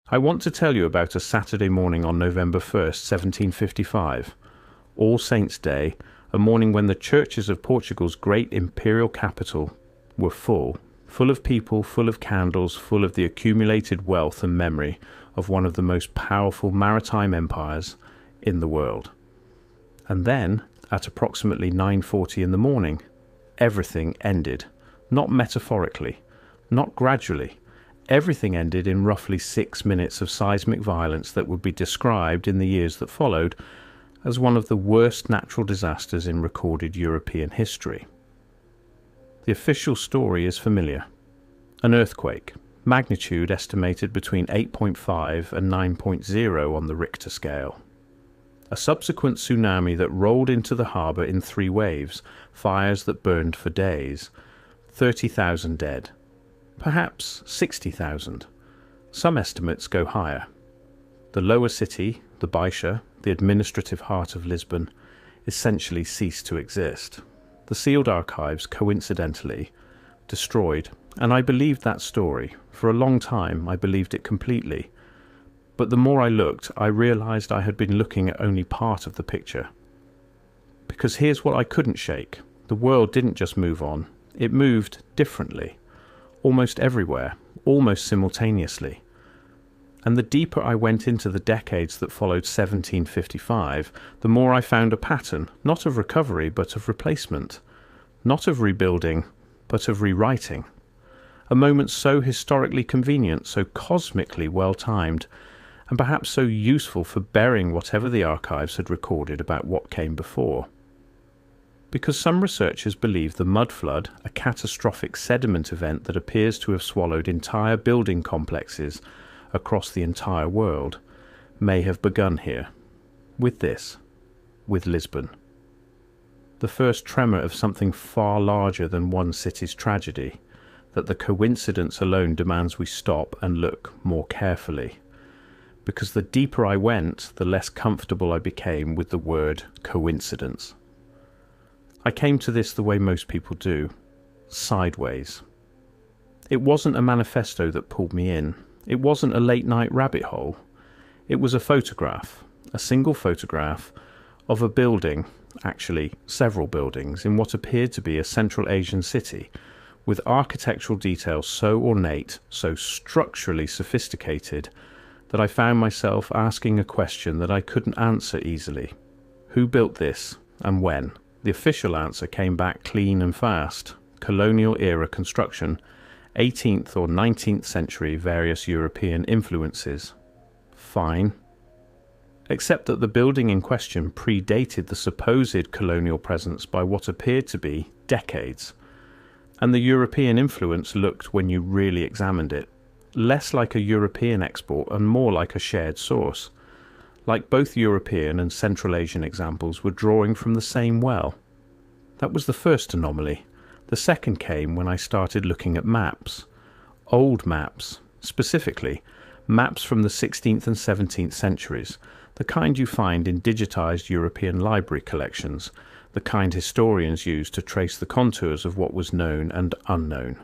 I want to tell you about a Saturday morning on November 1st, 1755, All Saints' Day, a morning when the churches of Portugal's great imperial capital were full of people, full of candles, full of the accumulated wealth and memory of one of the most powerful maritime empires in the world. And then, at approximately 9:40 in the morning, everything ended. Not metaphorically, not gradually. Everything ended in roughly 6 minutes of seismic violence that would be described in the years that followed as one of the worst natural disasters in recorded European history. The official story is familiar. An earthquake, magnitude estimated between 8.5 and 9.0 on the Richter scale. A subsequent tsunami that rolled into the harbour in 3 waves, fires that burned for days, 30,000 dead. Perhaps 60,000. Some estimates go higher. The lower city, the Baixa, the administrative heart of Lisbon, essentially ceased to exist. The sealed archives, coincidentally, destroyed, and I believed that story. For a long time, I believed it completely. But the more I looked, I realised I had been looking at only part of the picture. Because here's what I couldn't shake. The world didn't just move on. It moved differently. Almost everywhere, almost simultaneously. And the deeper I went into the decades that followed 1755, the more I found a pattern, not of recovery, but of replacement. Not of rebuilding, but of rewriting. A moment so historically convenient, so cosmically well-timed, and perhaps so useful for burying whatever the archives had recorded about what came before. Because some researchers believe the Mudflood, a catastrophic sediment event that appears to have swallowed entire building complexes across the entire world, may have begun here. With Lisbon. The first tremor of something far larger than one city's tragedy, that the coincidence alone demands we stop and look more carefully. Because the deeper I went, the less comfortable I became with the word coincidence. I came to this the way most people do, sideways. It wasn't a manifesto that pulled me in. It wasn't a late-night rabbit hole. It was a photograph, a single photograph, of a building, actually several buildings, in what appeared to be a Central Asian city, with architectural details so ornate, so structurally sophisticated, that I found myself asking a question that I couldn't answer easily. Who built this, and when? The official answer came back clean and fast. Colonial-era construction, 18th or 19th century various European influences. Fine. Except that the building in question predated the supposed colonial presence by what appeared to be decades. And the European influence looked, when you really examined it, less like a European export and more like a shared source. Like both European and Central Asian examples were drawing from the same well. That was the first anomaly. The second came when I started looking at maps. Old maps, specifically, maps from the 16th and 17th centuries, the kind you find in digitized European library collections, the kind historians use to trace the contours of what was known and unknown.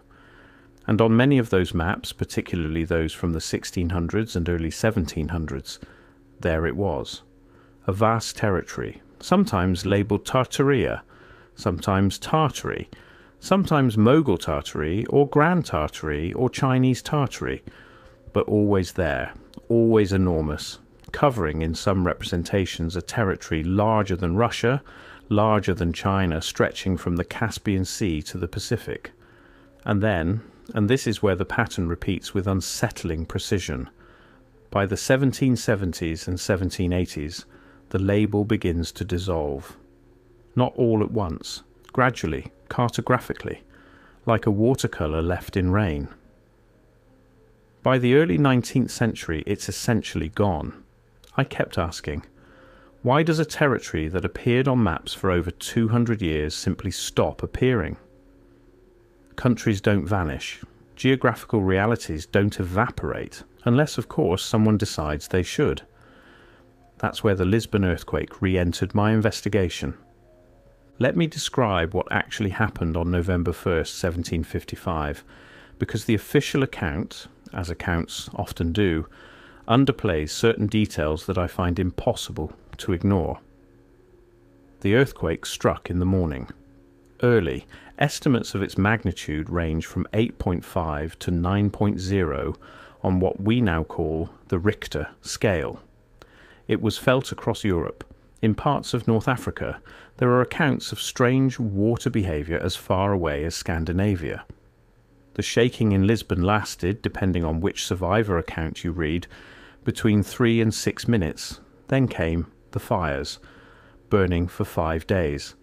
And on many of those maps, particularly those from the 1600s and early 1700s, there it was. A vast territory, sometimes labelled Tartaria, sometimes Tartary, sometimes Mughal Tartary or Grand Tartary or Chinese Tartary, but always there, always enormous, covering in some representations a territory larger than Russia, larger than China, stretching from the Caspian Sea to the Pacific. And then, and this is where the pattern repeats with unsettling precision, by the 1770s and 1780s, the label begins to dissolve. Not all at once, gradually, cartographically, like a watercolour left in rain. By the early 19th century, it's essentially gone. I kept asking, why does a territory that appeared on maps for over 200 years simply stop appearing? Countries don't vanish. Geographical realities don't evaporate, unless, of course, someone decides they should. That's where the Lisbon earthquake re-entered my investigation. Let me describe what actually happened on November 1st, 1755, because the official account, as accounts often do, underplays certain details that I find impossible to ignore. The earthquake struck in the morning. Early, estimates of its magnitude range from 8.5 to 9.0 on what we now call the Richter scale. It was felt across Europe. In parts of North Africa, there are accounts of strange water behaviour as far away as Scandinavia. The shaking in Lisbon lasted, depending on which survivor account you read, between 3 and 6 minutes. Then came the fires, burning for 5 days,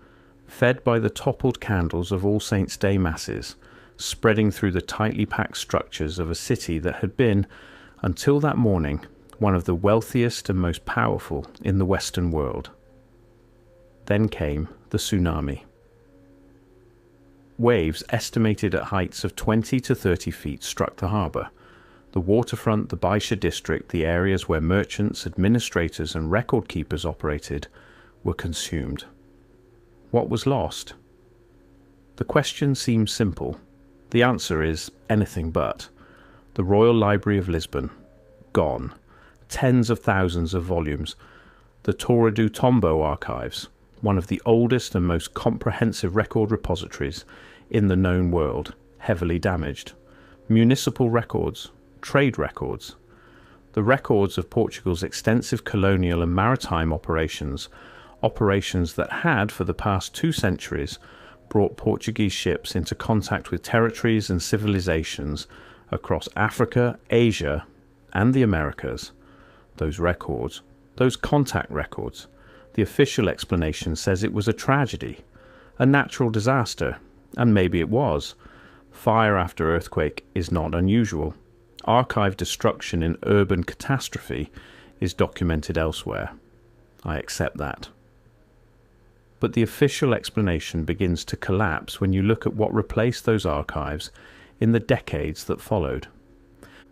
fed by the toppled candles of All Saints' Day masses, spreading through the tightly packed structures of a city that had been, until that morning, one of the wealthiest and most powerful in the Western world. Then came the tsunami. Waves estimated at heights of 20 to 30 feet struck the harbour. The waterfront, the Baisha district, the areas where merchants, administrators and record keepers operated, were consumed. What was lost? The question seems simple. The answer is anything but. The Royal Library of Lisbon, gone. Tens of thousands of volumes. The Torre do Tombo archives, one of the oldest and most comprehensive record repositories in the known world, heavily damaged. Municipal records, trade records, the records of Portugal's extensive colonial and maritime operations that had, for the past 2 centuries, brought Portuguese ships into contact with territories and civilizations across Africa, Asia, and the Americas. Those records, those contact records, the official explanation says it was a tragedy, a natural disaster, and maybe it was. Fire after earthquake is not unusual. Archive destruction in urban catastrophe is documented elsewhere. I accept that. But the official explanation begins to collapse when you look at what replaced those archives in the decades that followed.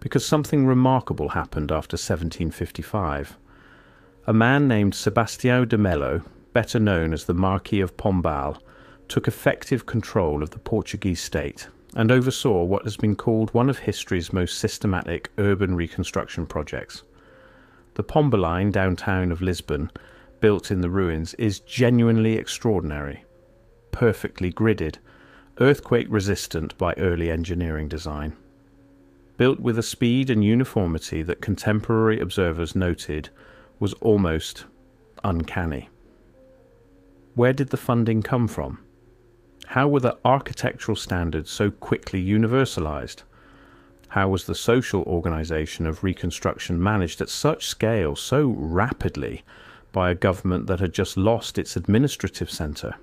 Because something remarkable happened after 1755. A man named Sebastião de Melo, better known as the Marquis of Pombal, took effective control of the Portuguese state and oversaw what has been called one of history's most systematic urban reconstruction projects. The Pombaline downtown of Lisbon, built in the ruins, is genuinely extraordinary. Perfectly gridded, earthquake-resistant by early engineering design. Built with a speed and uniformity that contemporary observers noted was almost uncanny. Where did the funding come from? How were the architectural standards so quickly universalized? How was the social organization of reconstruction managed at such scale, so rapidly, by a government that had just lost its administrative center?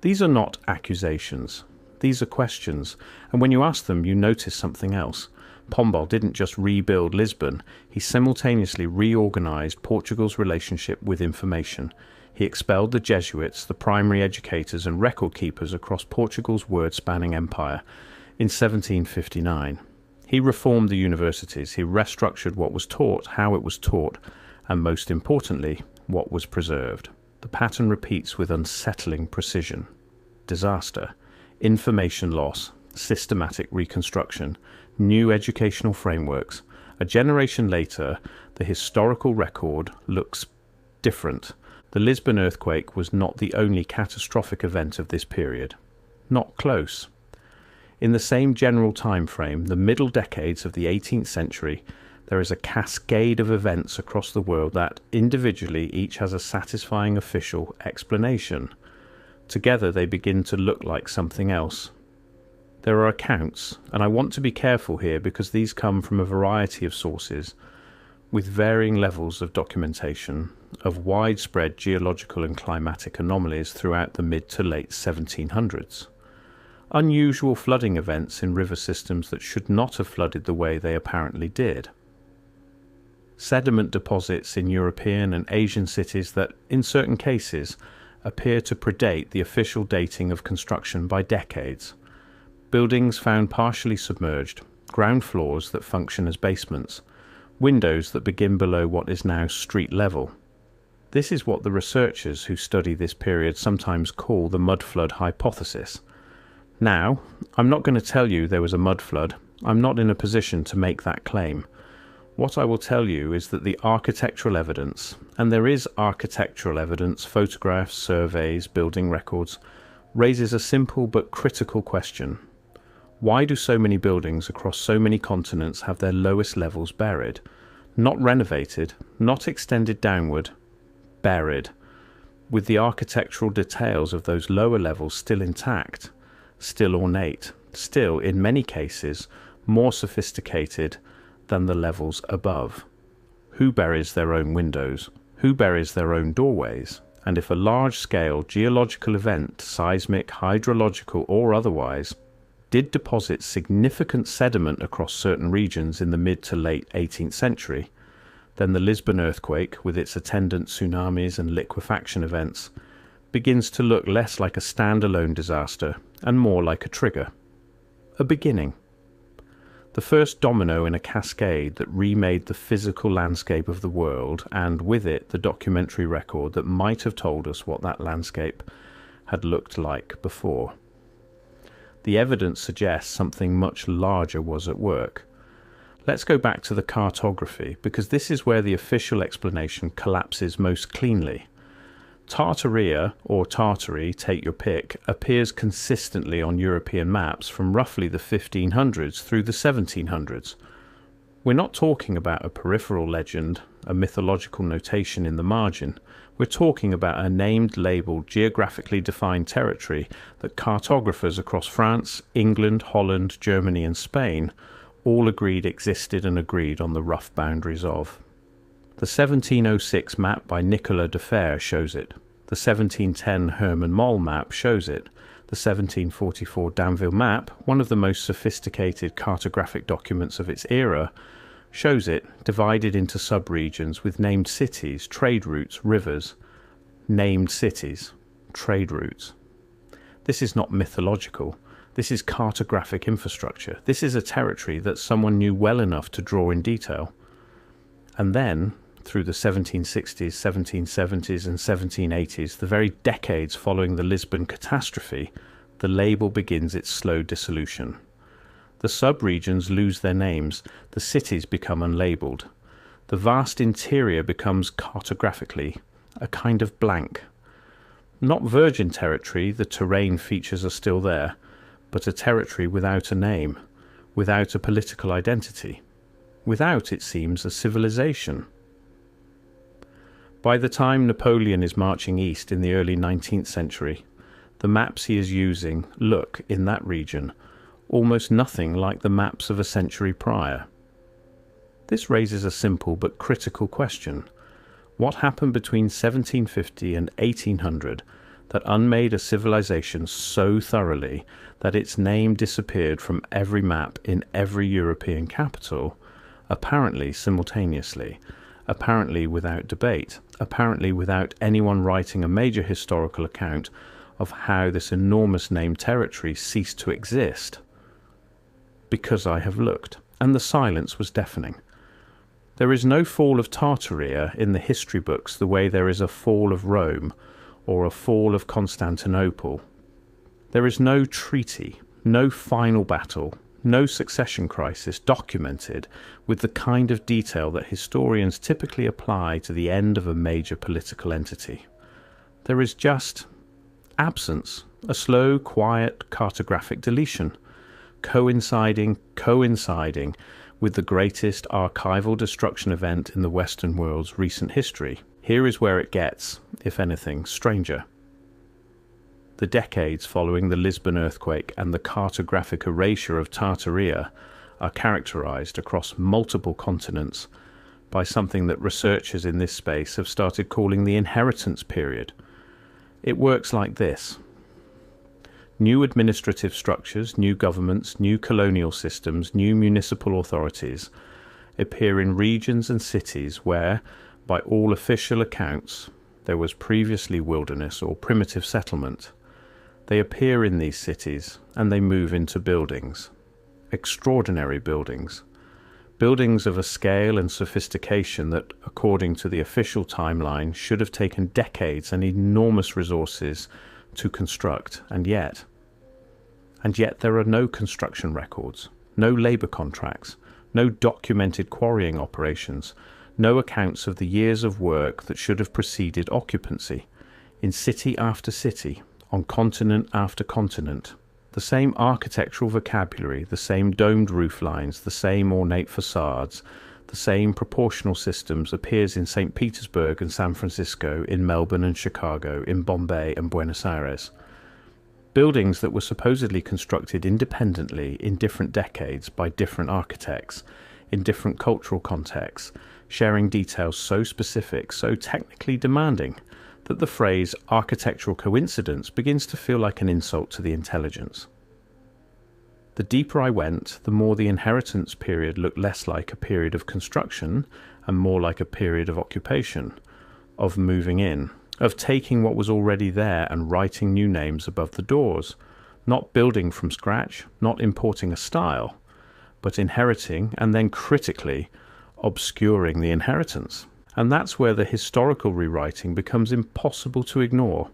These are not accusations. These are questions, and when you ask them, you notice something else. Pombal didn't just rebuild Lisbon, he simultaneously reorganized Portugal's relationship with information. He expelled the Jesuits, the primary educators and record keepers across Portugal's word-spanning empire in 1759. He reformed the universities, he restructured what was taught, how it was taught, and most importantly, what was preserved. The pattern repeats with unsettling precision. Disaster, information loss, systematic reconstruction, new educational frameworks. A generation later, the historical record looks different. The Lisbon earthquake was not the only catastrophic event of this period. Not close. In the same general time frame, the middle decades of the 18th century, there is a cascade of events across the world that, individually, each has a satisfying official explanation. Together they begin to look like something else. There are accounts, and I want to be careful here because these come from a variety of sources, with varying levels of documentation, of widespread geological and climatic anomalies throughout the mid to late 1700s. Unusual flooding events in river systems that should not have flooded the way they apparently did. Sediment deposits in European and Asian cities that, in certain cases, appear to predate the official dating of construction by decades. Buildings found partially submerged, ground floors that function as basements, windows that begin below what is now street level. This is what the researchers who study this period sometimes call the mudflood hypothesis. Now, I'm not going to tell you there was a mudflood. I'm not in a position to make that claim. What I will tell you is that the architectural evidence, and there is architectural evidence, photographs, surveys, building records, raises a simple but critical question. Why do so many buildings across so many continents have their lowest levels buried? Not renovated, not extended downward, buried, with the architectural details of those lower levels still intact, still ornate, still, in many cases, more sophisticated than the levels above. Who buries their own windows? Who buries their own doorways? And if a large-scale geological event, seismic, hydrological or otherwise, did deposit significant sediment across certain regions in the mid to late 18th century, then the Lisbon earthquake, with its attendant tsunamis and liquefaction events, begins to look less like a standalone disaster and more like a trigger. A beginning. The first domino in a cascade that remade the physical landscape of the world, and with it the documentary record that might have told us what that landscape had looked like before. The evidence suggests something much larger was at work. Let's go back to the cartography, because this is where the official explanation collapses most cleanly. Tartaria, or Tartary, take your pick, appears consistently on European maps from roughly the 1500s through the 1700s. We're not talking about a peripheral legend, a mythological notation in the margin. We're talking about a named, labelled, geographically defined territory that cartographers across France, England, Holland, Germany and Spain all agreed existed and agreed on the rough boundaries of. The 1706 map by Nicolas de Fer shows it. The 1710 Herman Moll map shows it. The 1744 Danville map, one of the most sophisticated cartographic documents of its era, shows it divided into sub-regions with named cities, trade routes, rivers. Named cities, trade routes. This is not mythological. This is cartographic infrastructure. This is a territory that someone knew well enough to draw in detail. And then, through the 1760s, 1770s and 1780s, the very decades following the Lisbon catastrophe, the label begins its slow dissolution. The sub-regions lose their names, the cities become unlabelled. The vast interior becomes cartographically a kind of blank. Not virgin territory, the terrain features are still there, but a territory without a name, without a political identity, without, it seems, a civilization. By the time Napoleon is marching east in the early 19th century, the maps he is using look, in that region, almost nothing like the maps of a century prior. This raises a simple but critical question. What happened between 1750 and 1800 that unmade a civilization so thoroughly that its name disappeared from every map in every European capital, apparently simultaneously, apparently without debate, apparently without anyone writing a major historical account of how this enormous named territory ceased to exist? Because I have looked, and the silence was deafening. There is no fall of Tartaria in the history books the way there is a fall of Rome or a fall of Constantinople. There is no treaty, no final battle, no succession crisis documented with the kind of detail that historians typically apply to the end of a major political entity. There is just absence, a slow, quiet, cartographic deletion, coinciding with the greatest archival destruction event in the Western world's recent history. Here is where it gets, if anything, stranger. The decades following the Lisbon earthquake and the cartographic erasure of Tartaria are characterized across multiple continents by something that researchers in this space have started calling the inheritance period. It works like this. New administrative structures, new governments, new colonial systems, new municipal authorities appear in regions and cities where, by all official accounts, there was previously wilderness or primitive settlement. They appear in these cities and they move into buildings. Extraordinary buildings. Buildings of a scale and sophistication that, according to the official timeline, should have taken decades and enormous resources to construct, and yet there are no construction records, no labour contracts, no documented quarrying operations, no accounts of the years of work that should have preceded occupancy, in city after city, on continent after continent. The same architectural vocabulary, the same domed roof lines, the same ornate facades, the same proportional systems appears in St. Petersburg and San Francisco, in Melbourne and Chicago, in Bombay and Buenos Aires. Buildings that were supposedly constructed independently in different decades by different architects, in different cultural contexts, sharing details so specific, so technically demanding, that the phrase architectural coincidence begins to feel like an insult to the intelligence. The deeper I went, the more the inheritance period looked less like a period of construction and more like a period of occupation, of moving in, of taking what was already there and writing new names above the doors, not building from scratch, not importing a style, but inheriting and then critically obscuring the inheritance. And that's where the historical rewriting becomes impossible to ignore.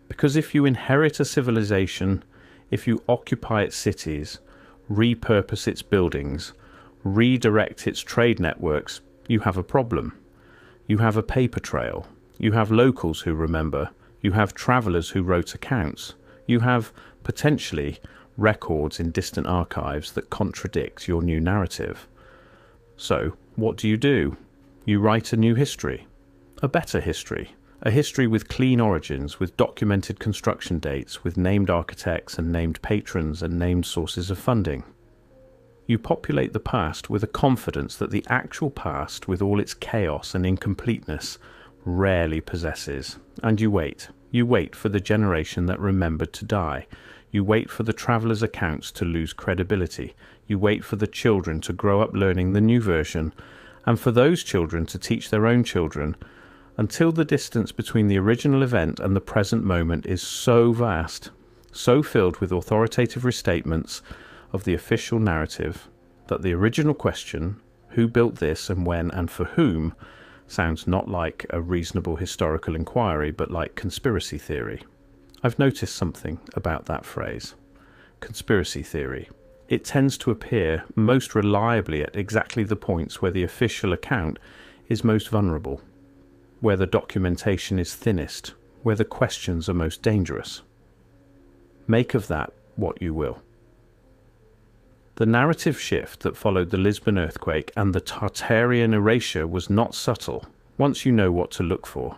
Because if you inherit a civilization, if you occupy its cities, repurpose its buildings, redirect its trade networks, you have a problem. You have a paper trail. You have locals who remember. You have travellers who wrote accounts. You have, potentially, records in distant archives that contradict your new narrative. So, what do? You write a new history, a better history, a history with clean origins, with documented construction dates, with named architects and named patrons and named sources of funding. You populate the past with a confidence that the actual past, with all its chaos and incompleteness, rarely possesses. And you wait. You wait for the generation that remembered to die. You wait for the travellers' accounts to lose credibility. You wait for the children to grow up learning the new version, and for those children to teach their own children, until the distance between the original event and the present moment is so vast, so filled with authoritative restatements of the official narrative, that the original question, who built this and when and for whom, sounds not like a reasonable historical inquiry, but like conspiracy theory. I've noticed something about that phrase, conspiracy theory. It tends to appear most reliably at exactly the points where the official account is most vulnerable, where the documentation is thinnest, where the questions are most dangerous. Make of that what you will. The narrative shift that followed the Lisbon earthquake and the Tartarian erasure was not subtle, once you know what to look for.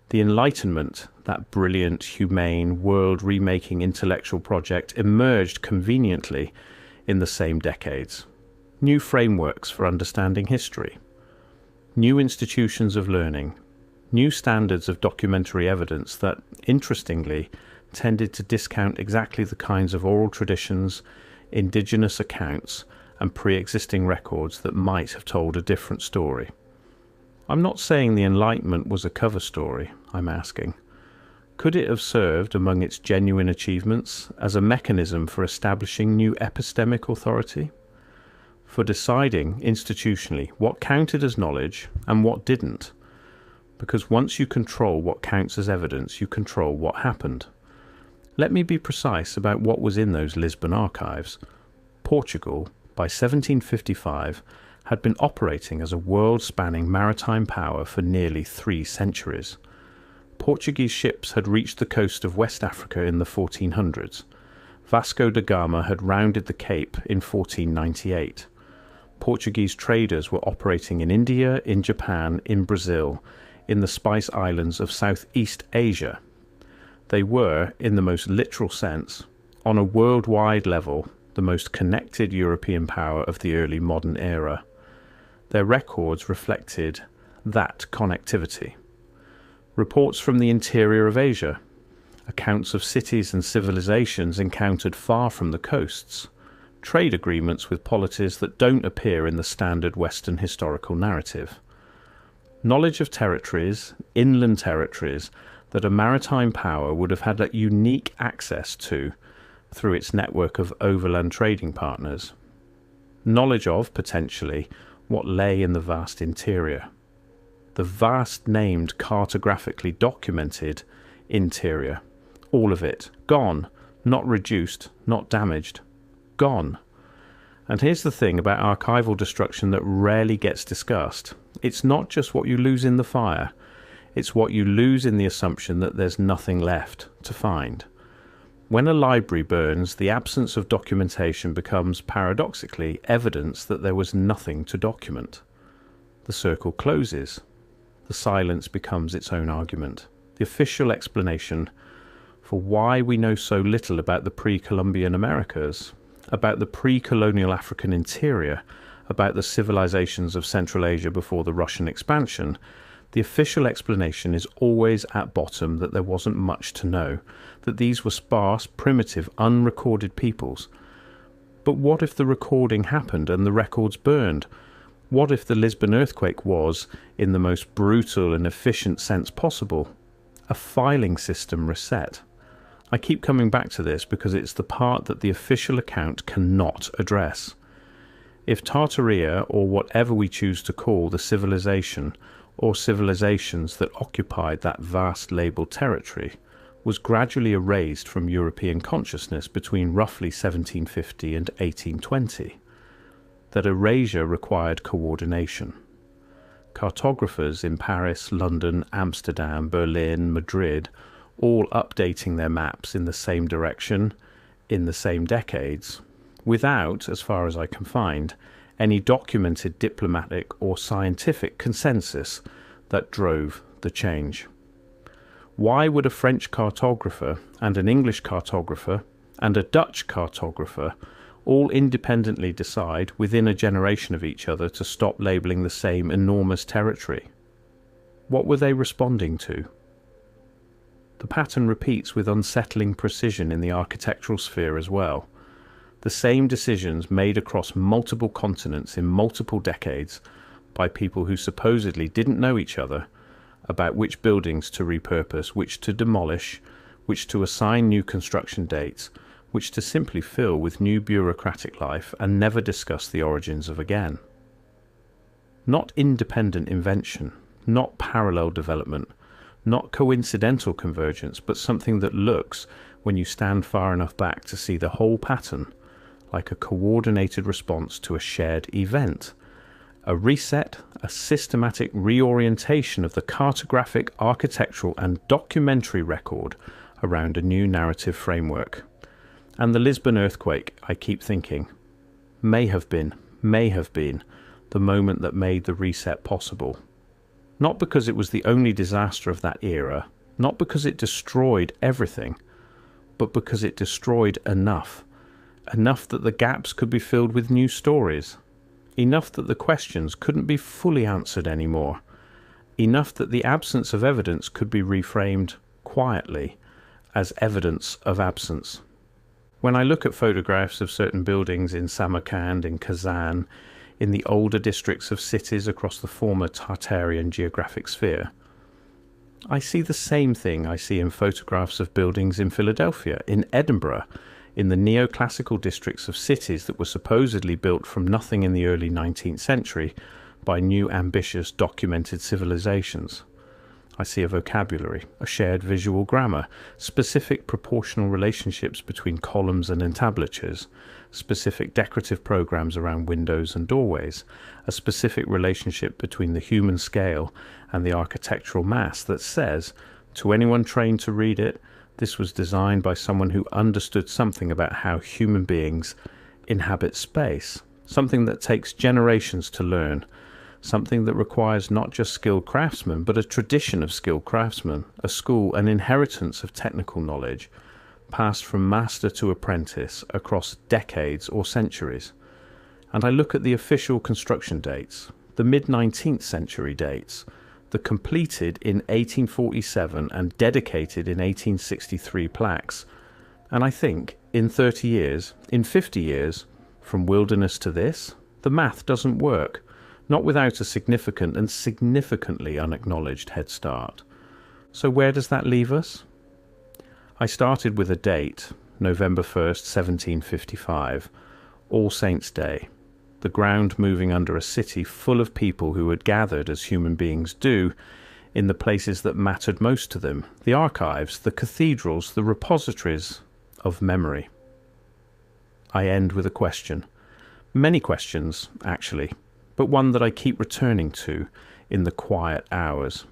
The Enlightenment, that brilliant, humane, world-remaking intellectual project, emerged conveniently in the same decades. New frameworks for understanding history, new institutions of learning, new standards of documentary evidence that, interestingly, tended to discount exactly the kinds of oral traditions, indigenous accounts, and pre-existing records that might have told a different story. I'm not saying the Enlightenment was a cover story, I'm asking. Could it have served, among its genuine achievements, as a mechanism for establishing new epistemic authority? For deciding, institutionally, what counted as knowledge and what didn't? Because once you control what counts as evidence, you control what happened. Let me be precise about what was in those Lisbon archives. Portugal, by 1755, had been operating as a world-spanning maritime power for nearly 3 centuries. Portuguese ships had reached the coast of West Africa in the 1400s. Vasco da Gama had rounded the Cape in 1498. Portuguese traders were operating in India, in Japan, in Brazil, in the Spice Islands of Southeast Asia. They were, in the most literal sense, on a worldwide level, the most connected European power of the early modern era. Their records reflected that connectivity. Reports from the interior of Asia, accounts of cities and civilizations encountered far from the coasts, trade agreements with polities that don't appear in the standard Western historical narrative. Knowledge of territories, inland territories, that a maritime power would have had unique access to through its network of overland trading partners. Knowledge of, potentially, what lay in the vast interior. The vast named, cartographically documented interior. All of it. Gone. Not reduced. Not damaged. Gone. And here's the thing about archival destruction that rarely gets discussed. It's not just what you lose in the fire, it's what you lose in the assumption that there's nothing left to find. When a library burns, the absence of documentation becomes, paradoxically, evidence that there was nothing to document. The circle closes. The silence becomes its own argument. The official explanation for why we know so little about the pre-Columbian Americas, about the pre-colonial African interior, about the civilizations of Central Asia before the Russian expansion, the official explanation is always at bottom that there wasn't much to know, that these were sparse, primitive, unrecorded peoples. But what if the recording happened and the records burned? What if the Lisbon earthquake was, in the most brutal and efficient sense possible, a filing system reset? I keep coming back to this because it's the part that the official account cannot address. If Tartaria, or whatever we choose to call the civilization, or civilizations that occupied that vast labelled territory, was gradually erased from European consciousness between roughly 1750 and 1820, that erasure required coordination. Cartographers in Paris, London, Amsterdam, Berlin, Madrid, all updating their maps in the same direction, in the same decades, without, as far as I can find, any documented diplomatic or scientific consensus that drove the change. Why would a French cartographer and an English cartographer and a Dutch cartographer all independently decide within a generation of each other to stop labelling the same enormous territory? What were they responding to? The pattern repeats with unsettling precision in the architectural sphere as well. The same decisions made across multiple continents in multiple decades by people who supposedly didn't know each other about which buildings to repurpose, which to demolish, which to assign new construction dates, which to simply fill with new bureaucratic life and never discuss the origins of again. Not independent invention, not parallel development, not coincidental convergence, but something that looks, when you stand far enough back to see the whole pattern, like a coordinated response to a shared event. A reset, a systematic reorientation of the cartographic, architectural and documentary record around a new narrative framework. And the Lisbon earthquake, I keep thinking, may have been the moment that made the reset possible. Not because it was the only disaster of that era, not because it destroyed everything, but because it destroyed enough that the gaps could be filled with new stories, enough that the questions couldn't be fully answered anymore, enough that the absence of evidence could be reframed quietly as evidence of absence. When I look at photographs of certain buildings in Samarkand, in Kazan, in the older districts of cities across the former Tartarian geographic sphere, I see the same thing I see in photographs of buildings in Philadelphia, in Edinburgh, in the neoclassical districts of cities that were supposedly built from nothing in the early 19th century by new ambitious documented civilizations. I see a vocabulary, a shared visual grammar, specific proportional relationships between columns and entablatures, specific decorative programs around windows and doorways, a specific relationship between the human scale and the architectural mass that says, to anyone trained to read it, this was designed by someone who understood something about how human beings inhabit space, something that takes generations to learn, something that requires not just skilled craftsmen, but a tradition of skilled craftsmen, a school, an inheritance of technical knowledge, passed from master to apprentice across decades or centuries. And I look at the official construction dates, the mid-19th century dates, the completed in 1847 and dedicated in 1863 plaques, and I think, in 30 years, in 50 years, from wilderness to this, the math doesn't work. Not without a significant and significantly unacknowledged head start. So where does that leave us? I started with a date, November 1st, 1755, All Saints' Day, the ground moving under a city full of people who had gathered, as human beings do, in the places that mattered most to them, the archives, the cathedrals, the repositories of memory. I end with a question. Many questions, actually, but one that I keep returning to in the quiet hours.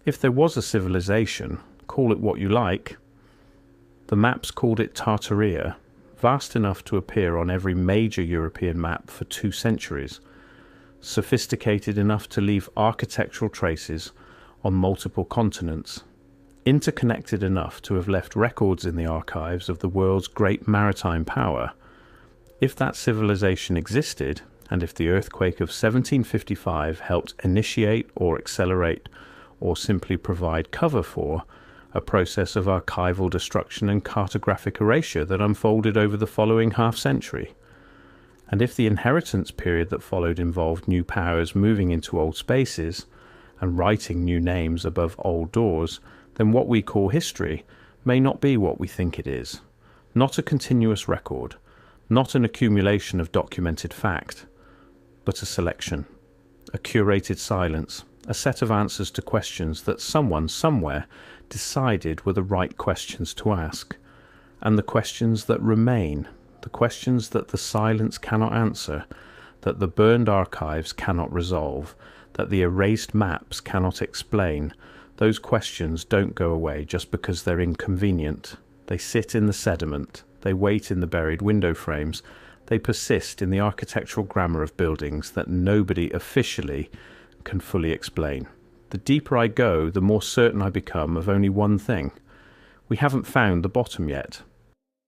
If there was a civilization, call it what you like, the maps called it Tartaria, vast enough to appear on every major European map for 2 centuries, sophisticated enough to leave architectural traces on multiple continents, interconnected enough to have left records in the archives of the world's great maritime power. If that civilization existed, and if the earthquake of 1755 helped initiate or accelerate or simply provide cover for a process of archival destruction and cartographic erasure that unfolded over the following half-century, and if the inheritance period that followed involved new powers moving into old spaces and writing new names above old doors, then what we call history may not be what we think it is. Not a continuous record, not an accumulation of documented fact, but a selection, a curated silence, a set of answers to questions that someone somewhere decided were the right questions to ask, and the questions that remain, the questions that the silence cannot answer, that the burned archives cannot resolve, that the erased maps cannot explain. Those questions don't go away just because they're inconvenient. They sit in the sediment, they wait in the buried window frames, they persist in the architectural grammar of buildings that nobody officially can fully explain. The deeper I go, the more certain I become of only one thing. We haven't found the bottom yet.